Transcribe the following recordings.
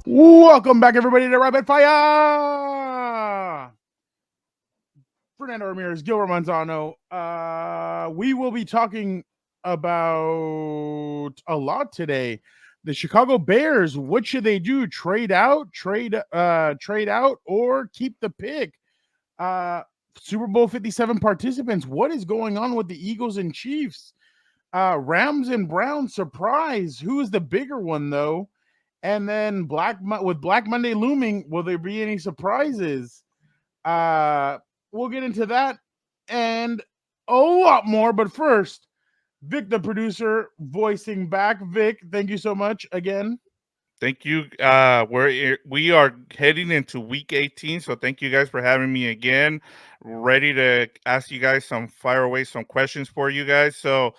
Welcome back, everybody, to Rapid Fire. Fernando Ramirez, Gilbert Manzano. We will be talking about a lot today. The Chicago Bears. What should they do? Trade out, or keep the pick? Super Bowl 57 participants. What is going on with the Eagles and Chiefs? Rams and Browns. Surprise. Who is the bigger one, though? And then with Black Monday looming, will there be any surprises? We'll get into that and a lot more. But first, Vic, the producer, voicing back. Vic, thank you so much again. Thank you. We are heading into week 18, so thank you guys for having me again. Ready to ask you guys fire away some questions for you guys. So,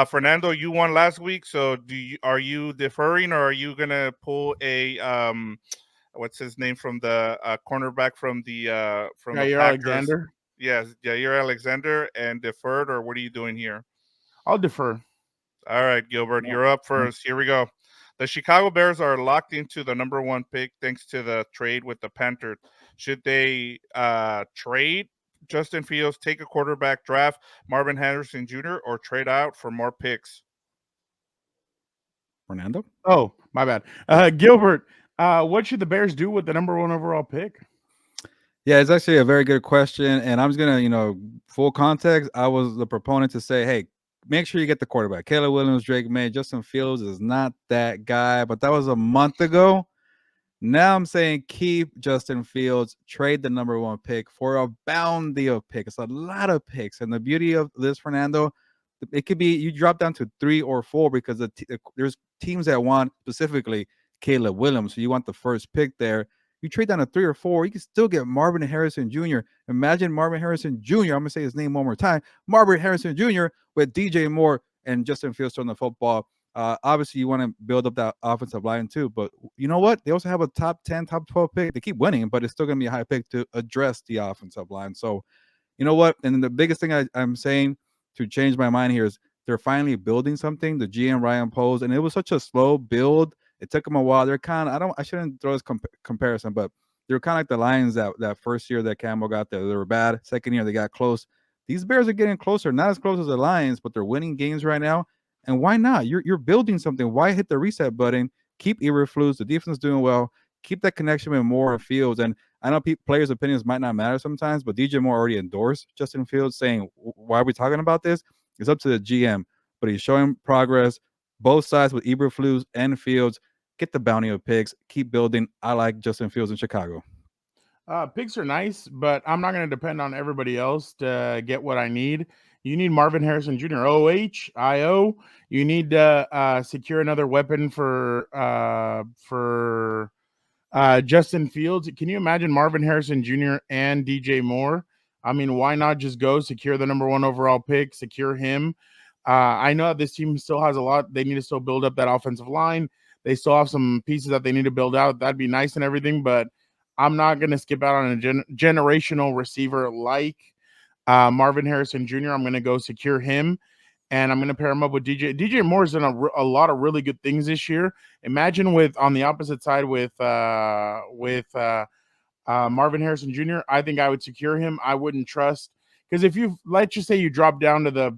Fernando, you won last week. So, are you deferring, or are you gonna pull a what's his name from the cornerback from the Jair Packers? Alexander. Yes, Jair Alexander, and deferred, or what are you doing here? I'll defer. All right, Gilbert, Yeah. you're up first. Here we go. The Chicago Bears are locked into the number one pick thanks to the trade with the Panthers. Should they trade Justin Fields, take a quarterback, draft Marvin Harrison Jr., or trade out for more picks? Fernando? Oh, my bad. Gilbert, what should the Bears do with the number one overall pick? Yeah, it's actually a very good question. And I'm just going to, full context, I was the proponent to say, hey, make sure you get the quarterback. Caleb Williams, Drake Maye, Justin Fields is not that guy, but that was a month ago. Now I'm saying keep Justin Fields, trade the number one pick for a bounty of picks. It's a lot of picks. And the beauty of this, Fernando, it could be you drop down to 3 or 4 because there's teams that want specifically Caleb Williams. So you want the first pick there. You trade down to 3 or 4, you can still get Marvin Harrison Jr. Imagine Marvin Harrison Jr. I'm going to say his name one more time. Marvin Harrison Jr. with DJ Moore and Justin Fields throwing the football. Obviously, you want to build up that offensive line too. But you know what? They also have a top 10, top 12 pick. They keep winning, but it's still going to be a high pick to address the offensive line. So, you know what? And the biggest thing I'm saying to change my mind here is they're finally building something. The GM Ryan Poles, and it was such a slow build. It took them a while. They're kind of I shouldn't throw this comparison, but they're kind of like the Lions that first year that Campbell got there. They were bad. Second year they got close. These Bears are getting closer, not as close as the Lions, but they're winning games right now. And why not? You're building something. Why hit the reset button? Keep Eberflus. The defense is doing well. Keep that connection with Moore and Fields. And I know players' opinions might not matter sometimes, but DJ Moore already endorsed Justin Fields, saying, "Why are we talking about this?" It's up to the GM, but he's showing progress. Both sides with Eberflus and Fields. Get the bounty of picks. Keep building. I like Justin Fields in Chicago. Picks are nice, but I'm not going to depend on everybody else to get what I need. You need Marvin Harrison Jr. IO. You need to secure another weapon for Justin Fields. Can you imagine Marvin Harrison Jr. and DJ Moore? I mean, why not just go secure the number one overall pick, secure him? I know this team still has a lot. They need to still build up that offensive line. They still have some pieces that they need to build out. That'd be nice and everything, but I'm not going to skip out on a generational receiver like Marvin Harrison Jr. I'm going to go secure him, and I'm going to pair him up with DJ. DJ Moore's done a lot of really good things this year. Imagine with on the opposite side with Marvin Harrison Jr. I think I would secure him. I wouldn't trust because if you let's just say you drop down to the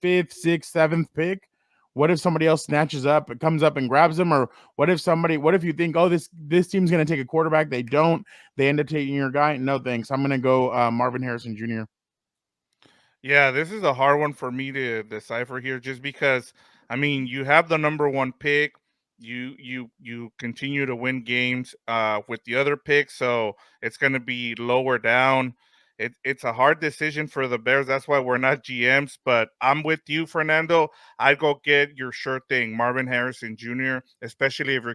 5th, 6th, 7th pick. What if somebody else snatches up, it comes up and grabs them? Or what if you think, oh, this team's going to take a quarterback? They don't. They end up taking your guy. No, thanks. I'm going to go Marvin Harrison Jr. Yeah, this is a hard one for me to decipher here, just because I mean you have the number one pick. You continue to win games with the other picks, so it's going to be lower down. It's a hard decision for the Bears. That's why we're not GMs. But I'm with you, Fernando. I'd go get your sure thing, Marvin Harrison Jr. Especially if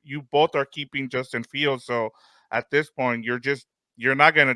you both are keeping Justin Fields. So at this point, you're not going to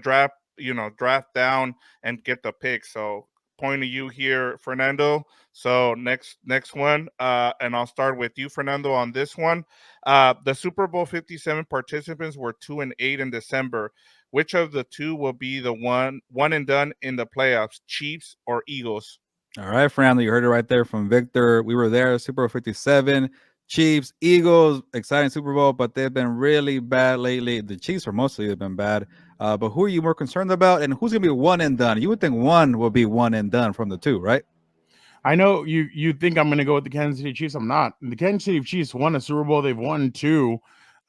draft down and get the pick. So point to you here, Fernando. So next one, and I'll start with you, Fernando, on this one. The Super Bowl 57 participants were 2-8 in December. Which of the two will be the one and done in the playoffs, Chiefs or Eagles? All right, Fernando, you heard it right there from Victor. We were there, Super Bowl 57. Chiefs, Eagles, exciting Super Bowl, but they've been really bad lately. The Chiefs are mostly have been bad. But who are you more concerned about, and who's gonna be one and done? You would think one will be one and done from the two, right? I know you think I'm going to go with the Kansas City Chiefs. I'm not. The Kansas City Chiefs won a Super Bowl. They've won two.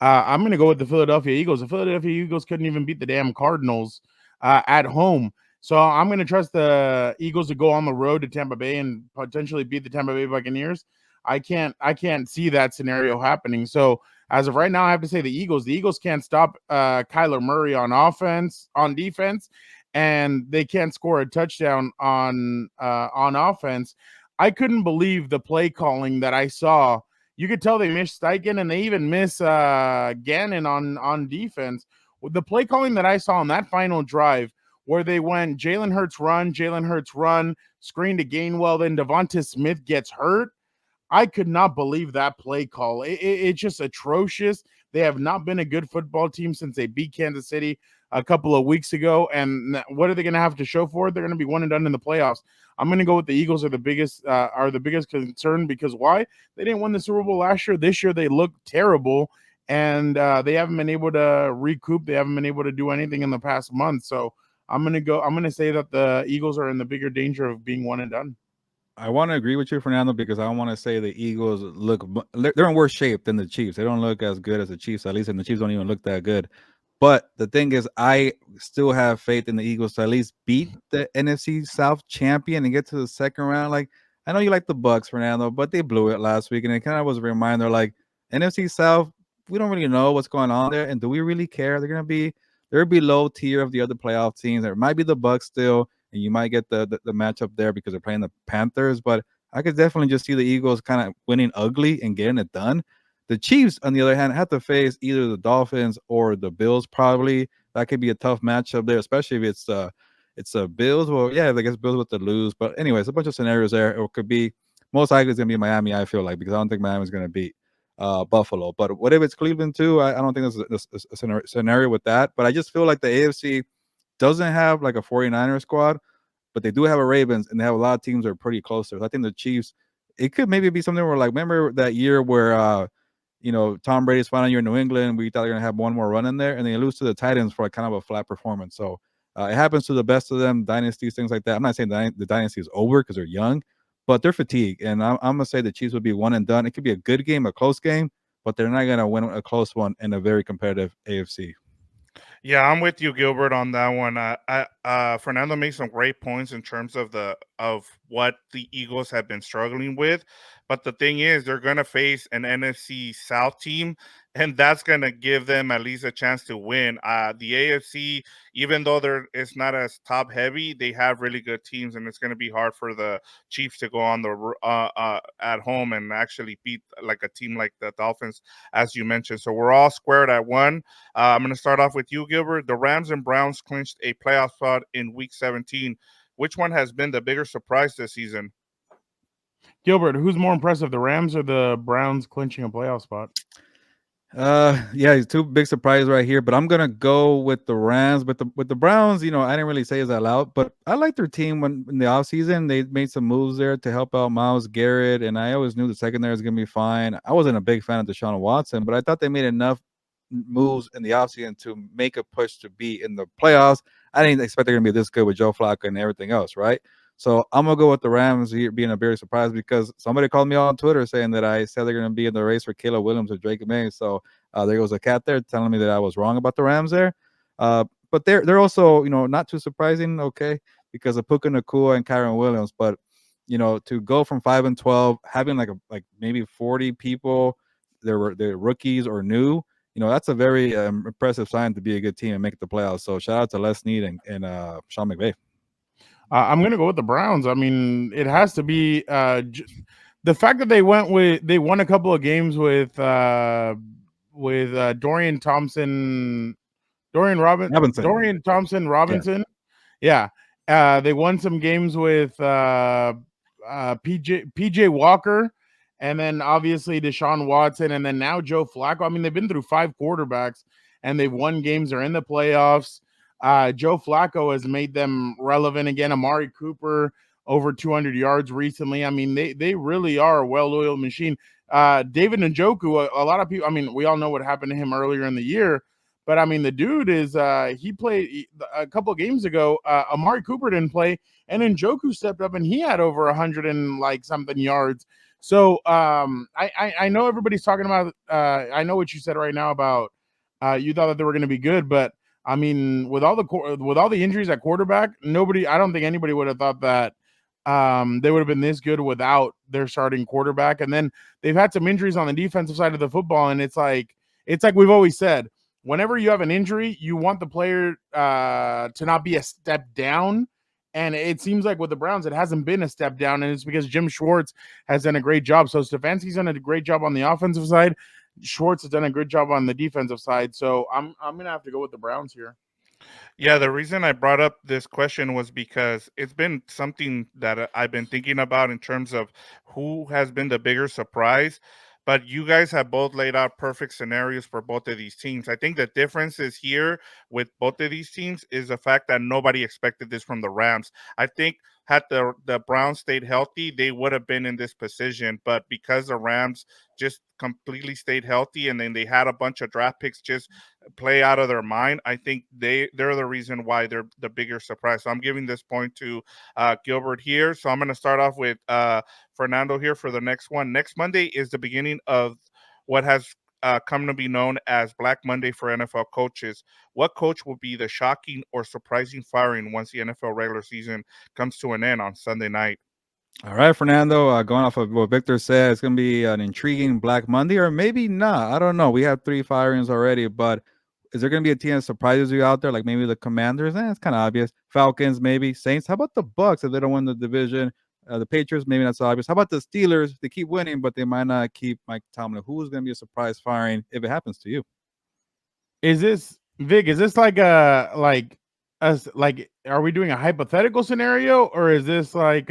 I'm going to go with the Philadelphia Eagles. The Philadelphia Eagles couldn't even beat the damn Cardinals at home. So I'm going to trust the Eagles to go on the road to Tampa Bay and potentially beat the Tampa Bay Buccaneers. I can't see that scenario happening. So as of right now, I have to say the Eagles. The Eagles can't stop Kyler Murray on defense, and they can't score a touchdown on offense. I couldn't believe the play calling that I saw. You could tell they missed Steichen and they even miss Gannon on defense. The play calling that I saw on that final drive, where they went Jalen Hurts run, screen to Gainwell, then Devonta Smith gets hurt. I could not believe that play call. It's just atrocious. They have not been a good football team since they beat Kansas City a couple of weeks ago. And what are they going to have to show for it? They're going to be one and done in the playoffs. I'm going to go with the Eagles are the biggest concern because why? They didn't win the Super Bowl last year. This year they look terrible, and they haven't been able to recoup. They haven't been able to do anything in the past month. So I'm going to say that the Eagles are in the bigger danger of being one and done. I want to agree with you, Fernando, because I want to say the Eagles they're in worse shape than the Chiefs. They don't look as good as the Chiefs, at least, and the Chiefs don't even look that good. But the thing is, I still have faith in the Eagles to at least beat the NFC South champion and get to the second round. Like, I know you like the Bucks, Fernando, but they blew it last week, and it kind of was a reminder. Like, NFC South, we don't really know what's going on there, and do we really care? They're below tier of the other playoff teams. There might be the Bucks still, and you might get the matchup there because they're playing the Panthers. But I could definitely just see the Eagles kind of winning ugly and getting it done. The Chiefs, on the other hand, have to face either the Dolphins or the Bills. Probably that could be a tough matchup there, especially if it's Bills. Well, yeah, I guess Bills with the lose. But anyways, a bunch of scenarios there. It could be most likely it's gonna be Miami. I feel like because I don't think Miami's gonna beat Buffalo. But what if it's Cleveland too? I don't think there's a scenario with that. But I just feel like the AFC doesn't have like a 49er squad, but they do have a Ravens, and they have a lot of teams that are pretty close there. So I think the Chiefs, it could maybe be something where, like, remember that year where, Tom Brady's final year in New England, we thought they're going to have one more run in there, and they lose to the Titans for kind of a flat performance. So it happens to the best of them, dynasties, things like that. I'm not saying the dynasty is over because they're young, but they're fatigued. And I'm going to say the Chiefs would be one and done. It could be a good game, a close game, but they're not going to win a close one in a very competitive AFC. Yeah, I'm with you, Gilbert, on that one. Fernando made some great points in terms of what the Eagles have been struggling with, but the thing is, they're going to face an NFC South team, and that's going to give them at least a chance to win. The AFC, even though it's not as top heavy, they have really good teams, and it's going to be hard for the Chiefs to go on at home and actually beat like a team like the Dolphins, as you mentioned. So we're all squared at one. I'm going to start off with you, Gilbert. The Rams and Browns clinched a playoff spot in Week 17. Which one has been the bigger surprise this season? Gilbert, who's more impressive, the Rams or the Browns clinching a playoff spot? Yeah, two big surprises right here, but I'm gonna go with the Rams. But the Browns, I didn't really say is that loud, but I like their team when in the offseason. They made some moves there to help out Myles Garrett, and I always knew the secondary was gonna be fine. I wasn't a big fan of Deshaun Watson, but I thought they made enough moves in the offseason to make a push to be in the playoffs. I didn't expect they're gonna be this good with Joe Flacco and everything else, right? So I'm gonna go with the Rams here being a big surprise because somebody called me on Twitter saying that I said they're gonna be in the race for Caleb Williams or Drake Maye. So there goes a cat there telling me that I was wrong about the Rams there. But they're also not too surprising, okay, because of Puka Nacua and Kyron Williams. But to go from 5-12, having like maybe 40 people, they're rookies or new. That's a very impressive sign to be a good team and make the playoffs. So shout out to Les Snead and Sean McVay. I'm going to go with the Browns. I mean, it has to be the fact that they won a couple of games with Dorian Thompson, Robinson. Dorian Thompson Yeah. Robinson. Yeah. They won some games with PJ Walker, and then obviously Deshaun Watson, and then now Joe Flacco. I mean, they've been through 5 quarterbacks and they've won games. They're in the playoffs. Joe Flacco has made them relevant again. Amari Cooper over 200 yards recently. I mean, they really are a well-oiled machine. David Njoku, a lot of people, I mean, we all know what happened to him earlier in the year, but I mean, the dude is he played a couple of games ago. Amari Cooper didn't play, and Njoku stepped up and he had over 100 and like something yards. So I know everybody's talking about. I know what you said right now about you thought that they were going to be good, but I mean, with all the injuries at quarterback, nobody. I don't think anybody would have thought that they would have been this good without their starting quarterback. And then they've had some injuries on the defensive side of the football, and it's like we've always said. Whenever you have an injury, you want the player to not be a step down. And it seems like with the Browns, it hasn't been a step down, and it's because Jim Schwartz has done a great job. So Stefanski's done a great job on the offensive side. Schwartz has done a good job on the defensive side. So I'm gonna have to go with the Browns here. Yeah, the reason I brought up this question was because it's been something that I've been thinking about in terms of who has been the bigger surprise. But you guys have both laid out perfect scenarios for both of these teams. I think the difference is here with both of these teams is the fact that nobody expected this from the Rams. I think had the Browns stayed healthy, they would have been in this position. But because the Rams just completely stayed healthy and then they had a bunch of draft picks just play out of their mind, I think they're the reason why they're the bigger surprise. So I'm giving this point to Gilbert here. So I'm going to start off with Fernando here for the next one. Next Monday is the beginning of what has come to be known as Black Monday for NFL coaches. What coach will be the shocking or surprising firing once the NFL regular season comes to an end on Sunday night? All right, Fernando. Going off of what Victor said, it's going to be an intriguing Black Monday, or maybe not. I don't know. We have 3 firings already, but is there going to be a team that surprises you out there, like maybe the Commanders? It's kind of obvious. Falcons, maybe. Saints. How about the Bucks if they don't win the division? The Patriots, maybe not so obvious. How about the Steelers? They keep winning, but they might not keep Mike Tomlin. Who's going to be a surprise firing if it happens to you? Is this Vic? Is this like a like us like? Are we doing a hypothetical scenario, or is this like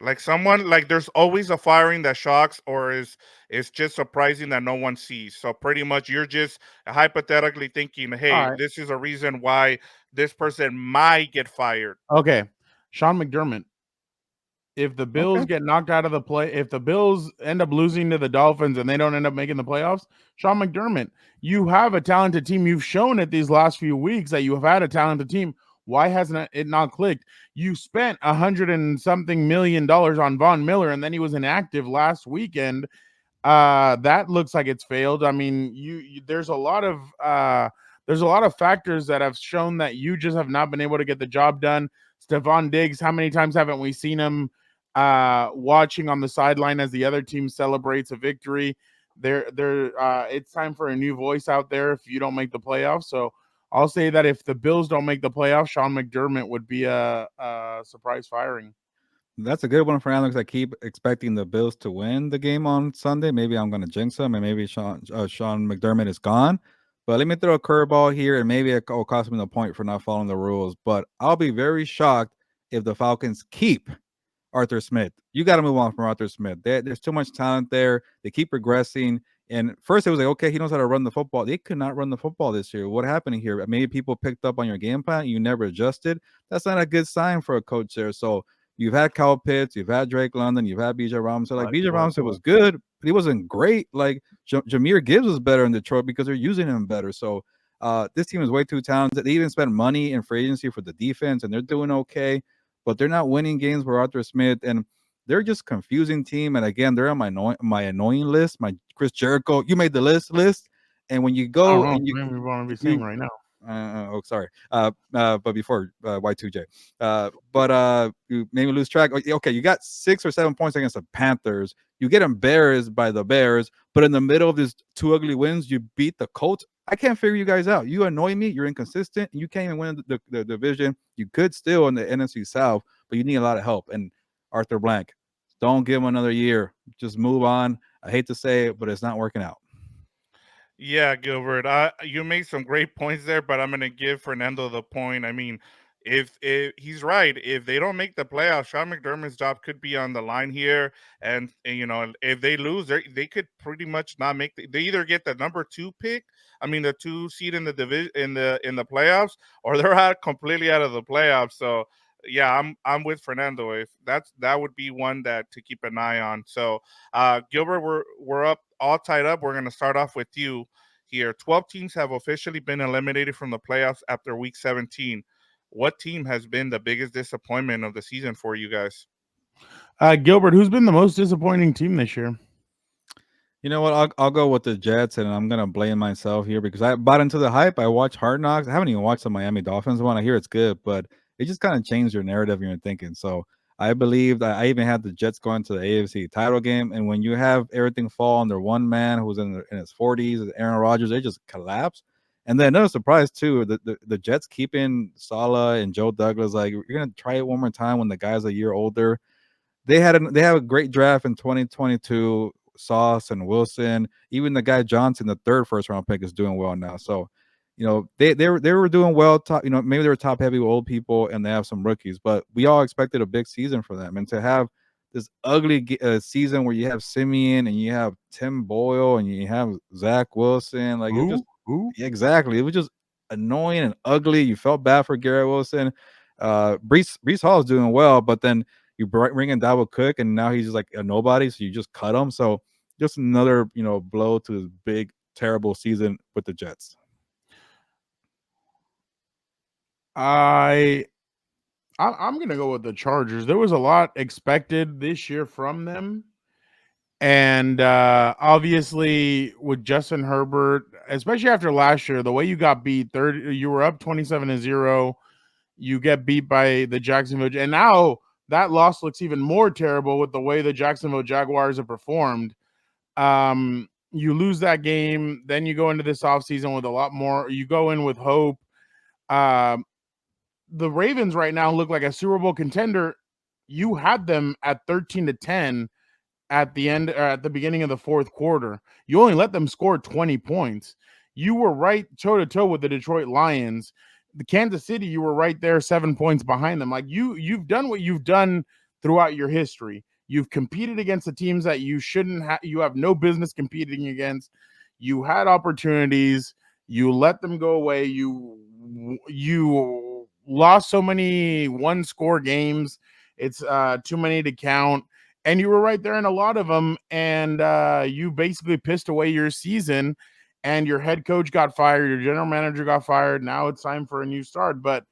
Like someone like there's always a firing that shocks or is just surprising that no one sees. So pretty much you're just hypothetically thinking, all hey, right? this is a reason why this person might get fired. Okay, Sean McDermott. If the Bills Okay. get knocked out of the play, if the Bills end up losing to the Dolphins and they don't end up making the playoffs, Sean McDermott, you have a talented team. You've shown it these last few weeks that you have had a talented team. Why hasn't it not clicked? You spent 100 and something $million on Von Miller, and then he was inactive last weekend. That looks like it's failed. I mean, there's a lot of factors that have shown that you just have not been able to get the job done. Stephon Diggs, how many times haven't we seen him watching on the sideline as the other team celebrates a victory? It's time for a new voice out there if you don't make the playoffs. So I'll say that if the Bills don't make the playoffs, Sean McDermott would be a surprise firing. That's a good one for Alex. I keep expecting the Bills to win the game on Sunday. Maybe I'm going to jinx them, and maybe Sean McDermott is gone. But let me throw a curveball here, and maybe it will cost me the point for not following the rules. But I'll be very shocked if the Falcons keep Arthur Smith. You got to move on from Arthur Smith. There's too much talent there. They keep progressing. And first it was like, okay, he knows how to run the football. They could not run the football this year. What happened here? Maybe people picked up on your game plan. You never adjusted. That's not a good sign for a coach there. So you've had Kyle Pitts, you've had Drake London, you've had BJ Robinson. Like BJ Robinson was good, but he wasn't great. Like Jameer Gibbs was better in Detroit because they're using him better. So this team is way too talented. They even spent money in free agency for the defense, and they're doing okay, but they're not winning games with Arthur Smith. And they're just confusing team. And again, they're on my annoying list, my Chris Jericho. You made the list. And when you I don't go know and if you we want to be saying you right now. oh, sorry. But before Y2J, you made me lose track. Okay, you got 6 or 7 points against the Panthers. You get embarrassed by the Bears, but in the middle of these 2 ugly wins, you beat the Colts. I can't figure you guys out. You annoy me. You're inconsistent. You can't even win the division. You could still in the NFC South, but you need a lot of help. And Arthur Blank, don't give him another year. Just move on. I hate to say it, but it's not working out. Yeah, Gilbert, you made some great points there, but I'm going to give Fernando the point. I mean, if he's right, if they don't make the playoffs, Sean McDermott's job could be on the line here, and you know, if they lose, they could pretty much not make. They either get the number 2 pick, I mean, the 2 seed in the division in the playoffs, or they're out completely out of the playoffs. So yeah, I'm with Fernando. If that would be one that to keep an eye on. So, Gilbert, we're up all tied up. We're gonna start off with you here. 12 teams have officially been eliminated from the playoffs after week 17. What team has been the biggest disappointment of the season for you guys? Gilbert, who's been the most disappointing team this year? You know what? I'll go with the Jets, and I'm gonna blame myself here because I bought into the hype. I watched Hard Knocks. I haven't even watched the Miami Dolphins one. I hear it's good, but it just kind of changed your narrative and your thinking. So I believed I even had the Jets going to the AFC title game, and when you have everything fall under one man who's in his 40s, Aaron Rodgers, they just collapse. And then another surprise too, the Jets keeping Salah and Joe Douglas. Like, you're gonna try it one more time when the guy's a year older. They have a great draft in 2022. Sauce and Wilson, even the guy Johnson, the third first round pick, is doing well now. So, they were doing well. Top, maybe they were top heavy with old people, and they have some rookies. But we all expected a big season for them, and to have this ugly season where you have Simeon and you have Tim Boyle and you have Zach Wilson, like, it was just Who? exactly. It was just annoying and ugly. You felt bad for Garrett Wilson. Brees Hall is doing well, but then you bring in Dalvin Cook, and now he's just like a nobody, so you just cut him. So just another, blow to his big, terrible season with the Jets. I'm gonna go with the Chargers. There was a lot expected this year from them, and obviously with Justin Herbert, especially after last year, the way you got beat, you were up 27-0. You get beat by the Jacksonville, and now that loss looks even more terrible with the way the Jacksonville Jaguars have performed. You lose that game, then you go into this offseason with a lot more. You go in with hope. Um, the Ravens right now look like a Super Bowl contender. You had them at 13-10 at the end, at the beginning of the fourth quarter. You only let them score 20 points. You were right toe to toe with the Detroit Lions. The Kansas City, you were right there 7 points behind them. Like, you've done what you've done throughout your history. You've competed against the teams that you shouldn't have, you have no business competing against. You had opportunities, you let them go away. You lost so many one score games. It's too many to count. And you were right there in a lot of them, and you basically pissed away your season, and your head coach got fired, your general manager got fired. Now it's time for a new start. But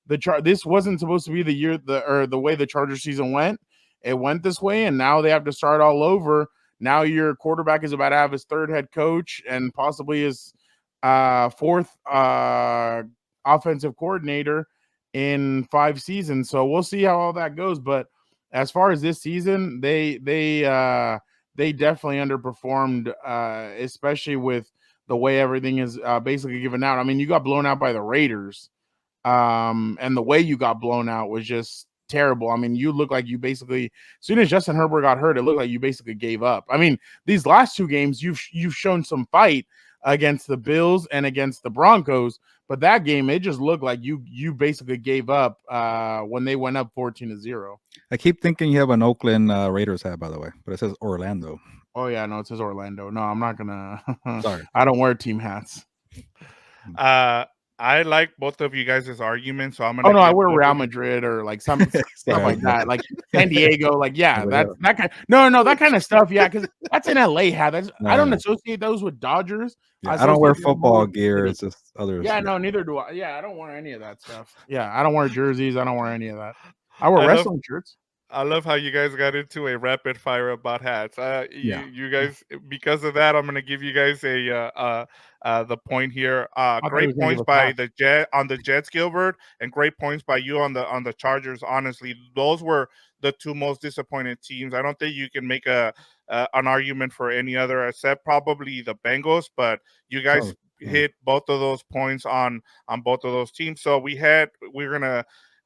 this wasn't supposed to be the year the way the Charger season went. It went this way, and now they have to start all over. Now your quarterback is about to have his third head coach and possibly his fourth offensive coordinator in 5 seasons. So we'll see how all that goes. But as far as this season, they definitely underperformed, especially with the way everything is basically given out. I mean, you got blown out by the Raiders, and the way you got blown out was just terrible. I mean, you look like you basically, as soon as Justin Herbert got hurt, it looked like you basically gave up. I mean, these last 2 games, you've shown some fight against the Bills and against the Broncos, but that game, it just looked like you basically gave up when they went up 14-0. I keep thinking you have an Oakland Raiders hat, by the way, but it says Orlando. Oh yeah, no, it says Orlando. No, I'm not gonna. Sorry. I don't wear team hats. I like both of you guys' arguments, so I'm Oh gonna no, I give wear both Real of you. Madrid or like some stuff like Yeah. that, like San Diego. Like, yeah, Yeah. that kind. No, that kind of stuff. Yeah, because that's an LA hat. I don't Yeah. associate those with Dodgers. Yeah, I don't wear associate them more football with the gear. city. It's just others. Yeah, no, neither do I. Yeah, I don't wear any of that stuff. Yeah, I don't wear jerseys. I don't wear any of that. I wear I love wrestling shirts. I love how you guys got into a rapid fire about hats. Yeah. You guys, because of that, I'm gonna give you guys the point here. I thought he Great was gonna give points us by hats. the Jets, Gilbert, and great points by you on the Chargers. Honestly, those were the 2 most disappointed teams. I don't think you can make an argument for any other except probably the Bengals. But you guys Oh, yeah. hit both of those points on both of those teams. So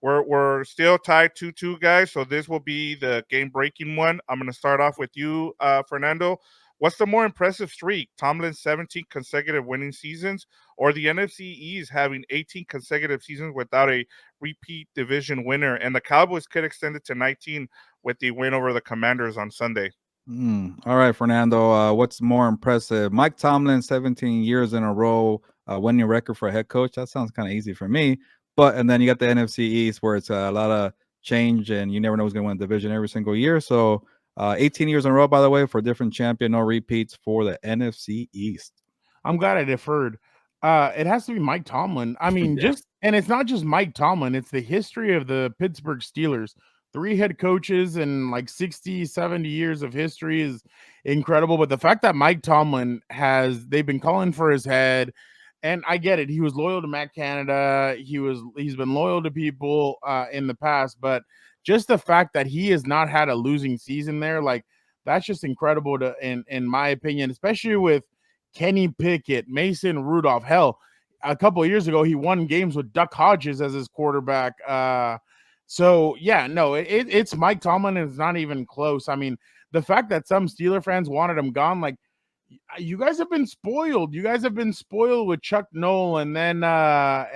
we're still tied 2-2, guys. So this will be the game breaking one. I'm going to start off with you, Fernando. What's the more impressive streak? Tomlin's 17 consecutive winning seasons, or the NFC East having 18 consecutive seasons without a repeat division winner? And the Cowboys could extend it to 19 with the win over the Commanders on Sunday. All right, Fernando. What's more impressive? Mike Tomlin, 17 years in a row, winning record for a head coach. That sounds kind of easy for me. and then you got the NFC East where it's a lot of change and you never know who's going to win the division every single year. So 18 years in a row, by the way, for a different champion, no repeats for the NFC East. I'm glad I deferred. It has to be Mike Tomlin. I mean, Yeah. and it's not just Mike Tomlin, it's the history of the Pittsburgh Steelers. 3 head coaches and like 60, 70 years of history is incredible. But the fact that Mike Tomlin they've been calling for his head, and I get it. He was loyal to Matt Canada. He's been loyal to people in the past, but just the fact that he has not had a losing season there, like that's just incredible in my opinion, especially with Kenny Pickett, Mason Rudolph. Hell, a couple of years ago, he won games with Duck Hodges as his quarterback. So yeah, no, it's Mike Tomlin, and it's not even close. I mean, the fact that some Steeler fans wanted him gone, like you guys have been spoiled. You guys have been spoiled with Chuck Noll, and then Cower,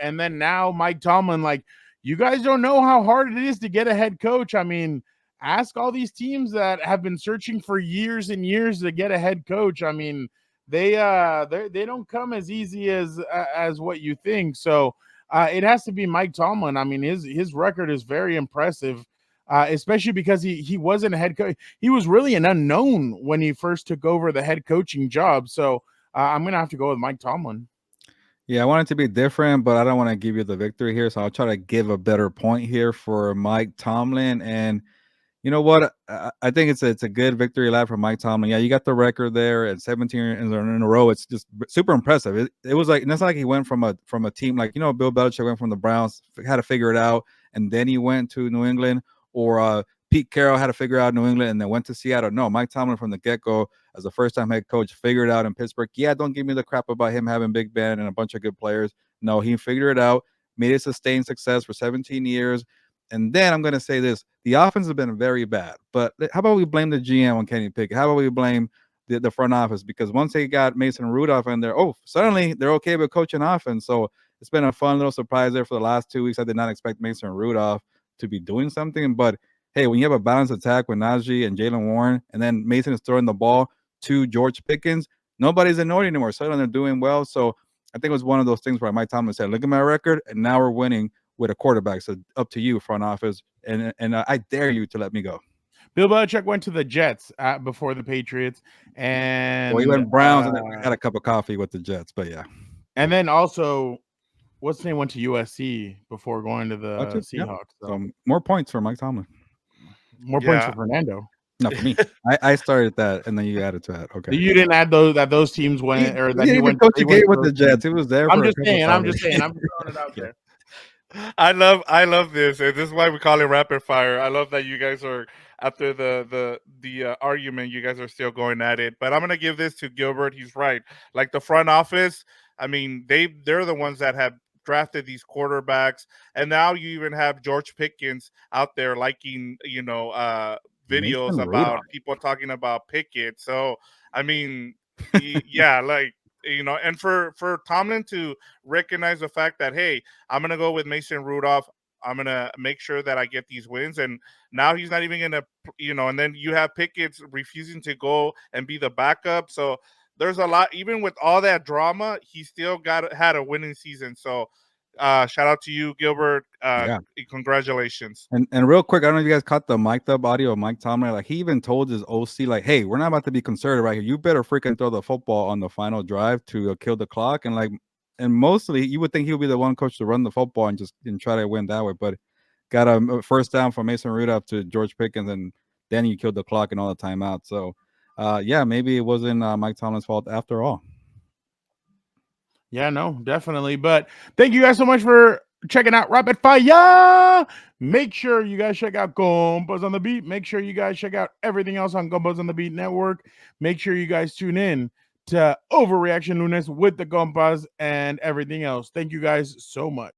and then now Mike Tomlin. Like you guys don't know how hard it is to get a head coach. I mean, ask all these teams that have been searching for years and years to get a head coach. I mean, they don't come as easy as what you think. So it has to be Mike Tomlin. I mean, his record is very impressive. Especially because he wasn't a head coach. He was really an unknown when he first took over the head coaching job. So I'm going to have to go with Mike Tomlin. Yeah, I want it to be different, but I don't want to give you the victory here. So I'll try to give a better point here for Mike Tomlin. And you know what? I think it's a good victory lap for Mike Tomlin. Yeah, you got the record there at 17 in a row. It's just super impressive. It was like, and it's like he went from a team like, you know, Bill Belichick went from the Browns, had to figure it out, and then he went to New England, or Pete Carroll had to figure out New England and then went to Seattle. No, Mike Tomlin from the get-go as a first-time head coach figured it out in Pittsburgh. Yeah, don't give me the crap about him having Big Ben and a bunch of good players. No, he figured it out, made it sustained success for 17 years. And then I'm going to say this. The offense has been very bad. But how about we blame the GM on Kenny Pickett? How about we blame the front office? Because once they got Mason Rudolph in there, suddenly they're okay with coaching offense. So it's been a fun little surprise there for the last 2 weeks. I did not expect Mason Rudolph to be doing something. But, hey, when you have a balanced attack with Najee and Jalen Warren, and then Mason is throwing the ball to George Pickens, nobody's annoyed anymore. Suddenly they're doing well. So I think it was one of those things where Mike Tomlin said, look at my record, and now we're winning with a quarterback. So up to you, front office, and I dare you to let me go. Bill Belichick went to the Jets before the Patriots, and he went Browns, and then we had a cup of coffee with the Jets. But yeah, and then also, what's his name went to USC before going to the Seahawks. Yeah. So more points for Mike Tomlin. More points for Fernando. Not for me. I started that, and then you added to that. Okay. You didn't add those teams went, or that he went. Coach game with the Jets. It was there. I'm just saying. I'm just throwing it out there. I love this, and this is why we call it rapid fire. I love that you guys are after the argument. You guys are still going at it, but I'm gonna give this to Gilbert. He's right. Like the front office, I mean, they're the ones that have drafted these quarterbacks, and now you even have George Pickens out there liking, videos about people talking about Pickett. So I mean, yeah, like. And for Tomlin to recognize the fact that, hey, I'm going to go with Mason Rudolph. I'm going to make sure that I get these wins. And now he's not even going to, and then you have Pickett refusing to go and be the backup. So there's a lot, even with all that drama, he still had a winning season. So shout out to you, Gilbert. Congratulations. And real quick, I don't know if you guys caught the mic'd up audio of Mike Tomlin. Like, he even told his OC, like, hey, we're not about to be conservative right here. You better freaking throw the football on the final drive to kill the clock. And mostly you would think he would be the one coach to run the football and try to win that way. But got a first down from Mason Rudolph to George Pickens, and then you killed the clock and all the timeouts. So maybe it wasn't Mike Tomlin's fault after all. Yeah, no, definitely. But thank you guys so much for checking out Rapid Fire. Make sure you guys check out Compas on the Beat. Make sure you guys check out everything else on Compas on the Beat Network. Make sure you guys tune in to Overreaction Lunes with the Compas and everything else. Thank you guys so much.